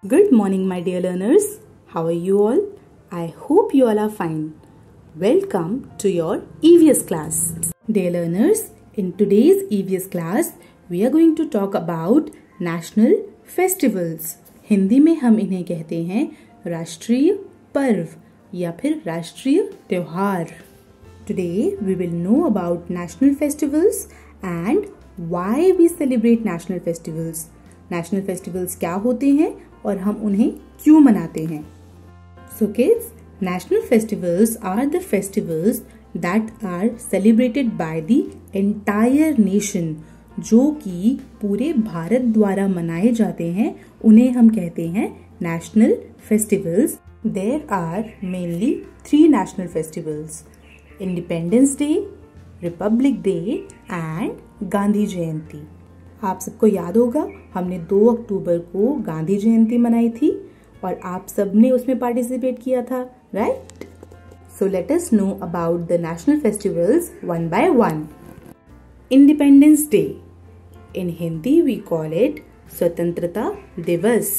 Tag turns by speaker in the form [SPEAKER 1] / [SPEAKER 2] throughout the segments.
[SPEAKER 1] Good morning, my dear learners. How are you all? I hope you all are fine. Welcome to your EVS class. Dear learners, in today's EVS class, we are going to talk about national festivals. Hindi में हम इन्हें कहते हैं राष्ट्रीय पर्व या फिर राष्ट्रीय त्योहार. Today we will know about national festivals and why we celebrate national festivals. National festivals क्या होते हैं और हम उन्हें क्यों मनाते हैं? So kids, national festivals are the festivals that are celebrated by the entire nation. जो कि पूरे भारत द्वारा मनाए जाते हैं उन्हें हम कहते हैं national festivals. There are mainly 3 national festivals: Independence Day, Republic Day and Gandhi जयंती. आप सबको याद होगा हमने 2 अक्टूबर को गांधी जयंती मनाई थी और आप सबने उसमें पार्टिसिपेट किया था, right? So let us know about the national festivals one by one. Independence Day. In Hindi we call it स्वतंत्रता दिवस.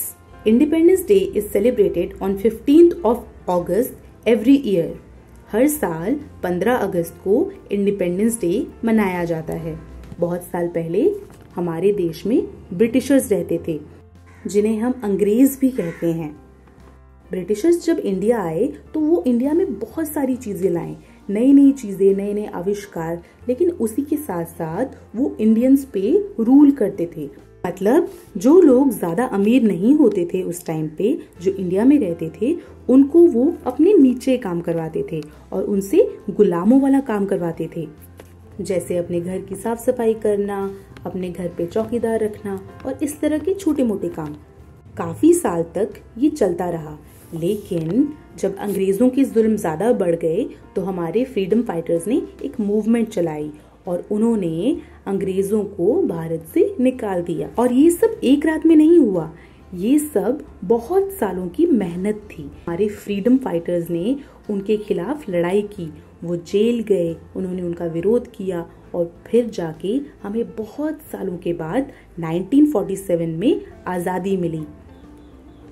[SPEAKER 1] Independence Day is celebrated on 15th of August every year. हर साल 15 अगस्त को इंडिपेंडेंस डे मनाया जाता है. बहुत साल पहले हमारे देश में ब्रिटिशर्स रहते थे जिन्हें हम अंग्रेज भी कहते हैं. ब्रिटिशर्स जब इंडिया आए तो वो इंडिया में बहुत सारी चीजें लाए, नई नई चीजें, नए नए आविष्कार, लेकिन उसी के साथ साथ वो इंडियंस पे रूल करते थे. मतलब जो लोग ज्यादा अमीर नहीं होते थे उस टाइम पे, जो इंडिया में रहते थे, उनको वो अपने नीचे काम करवाते थे और उनसे गुलामों वाला काम करवाते थे. जैसे अपने घर की साफ सफाई करना, अपने घर पे चौकीदार रखना और इस तरह के छोटे मोटे काम. काफी साल तक ये चलता रहा, लेकिन जब अंग्रेजों के जुल्म ज्यादा बढ़ गए तो हमारे फ्रीडम फाइटर्स ने एक मूवमेंट चलाई और उन्होंने अंग्रेजों को भारत से निकाल दिया. और ये सब एक रात में नहीं हुआ, ये सब बहुत सालों की मेहनत थी. हमारे फ्रीडम फाइटर्स ने उनके खिलाफ लड़ाई की, वो जेल गए, उन्होंने उनका विरोध किया और फिर जाके हमें बहुत सालों के बाद 1947 में आजादी मिली.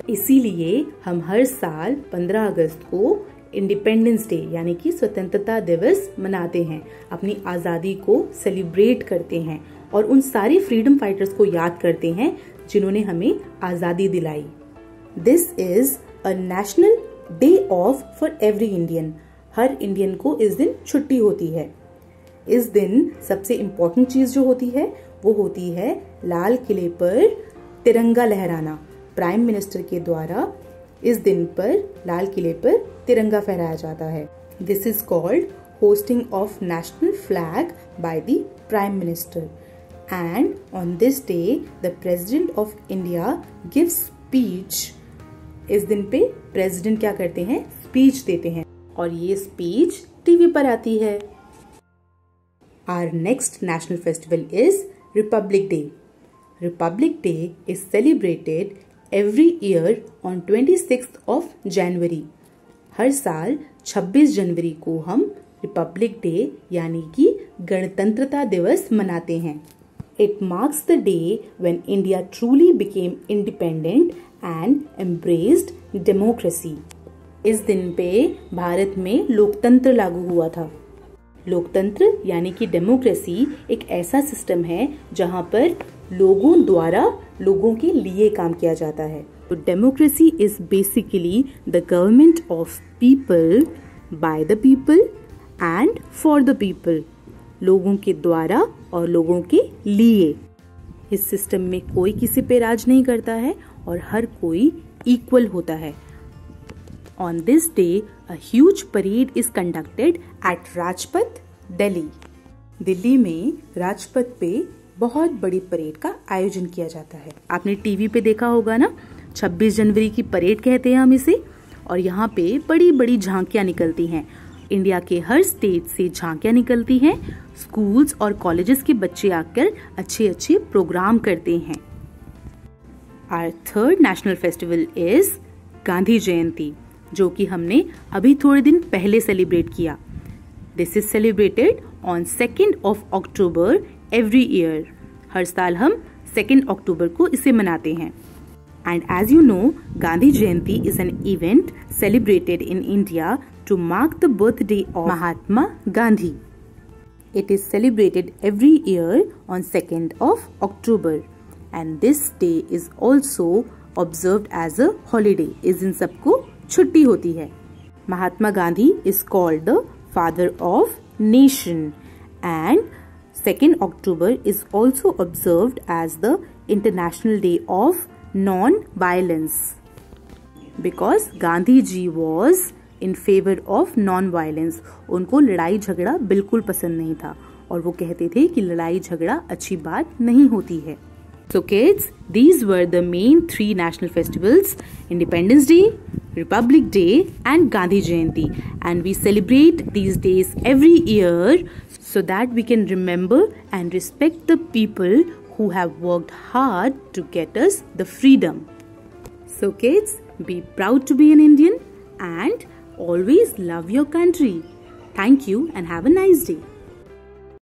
[SPEAKER 1] इसीलिए हम हर साल 15 अगस्त को इंडिपेंडेंस डे यानी कि स्वतंत्रता दिवस मनाते हैं, अपनी आजादी को सेलिब्रेट करते हैं और उन सारे फ्रीडम फाइटर्स को याद करते हैं जिन्होंने हमें आजादी दिलाई. This is a national day of for every Indian. Her Indian को इस दिन छुट्टी होती है. इस दिन सबसे इम्पोर्टेंट चीज जो होती है वो होती है लाल किले पर तिरंगा लहराना. प्राइम मिनिस्टर के द्वारा इस दिन पर लाल किले पर तिरंगा फहराया जाता है. This is called hosting of national flag by the prime minister. And on this day the president of India gives speech. इस दिन पे प्रेसिडेंट क्या करते हैं? स्पीच देते हैं और ये स्पीच टीवी पर आती है. Our next national festival is Republic Day. Republic Day is celebrated every year on 26th of January. हर साल 26 जनवरी को हम रिपब्लिक डे यानी कि गणतंत्रता दिवस मनाते हैं. It marks the day when India truly became independent and embraced democracy. इस दिन पे भारत में लोकतंत्र लागू हुआ था. लोकतंत्र यानी कि डेमोक्रेसी एक ऐसा सिस्टम है जहां पर लोगों द्वारा लोगों के लिए काम किया जाता है. तो democracy is basically the government of people, by the people and for the people. लोगों के द्वारा और लोगों के लिए. इस सिस्टम में कोई किसी पे राज नहीं करता है और हर कोई इक्वल होता है. On this day, a huge parade is conducted at Rajpath, Delhi. Delhi में राजपथ पे बहुत बड़ी परेड का आयोजन किया जाता है. आपने टीवी पे देखा होगा ना, 26 जनवरी की परेड कहते हैं हम इसे. और यहाँ पे बड़ी बड़ी झांकियां निकलती हैं. इंडिया के हर स्टेट से झांकियां निकलती हैं. स्कूल्स और कॉलेजेस के बच्चे आकर अच्छे अच्छे प्रोग्राम करते हैं. Our third national festival is Gandhi जयंती, जो कि हमने अभी थोड़े दिन पहले सेलिब्रेट किया. This is celebrated on 2nd of October every year. हर साल हम 2 अक्टूबर को इसे मनाते हैं. And as you know, Gandhi Jayanti is an event celebrated in India to mark the birthday of Mahatma Gandhi. It is celebrated every year on 2nd of October, and this day is also observed as a holiday. इस दिन सबको छुट्टी होती है. Mahatma Gandhi is called the father of nation, and 2nd October is also observed as the International Day of Non-Violence, because Gandhi ji was in favor of non-violence. उनको लड़ाई झगड़ा बिल्कुल पसंद नहीं था और वो कहते थे कि लड़ाई झगड़ा अच्छी बात नहीं होती है. So kids, these were the main 3 national festivals: Independence Day, Republic Day and Gandhi Jayanti, and we celebrate these days every year so that we can remember and respect the people who have worked hard to get us the freedom. So kids, be proud to be an Indian and always love your country. Thank you and have a nice day.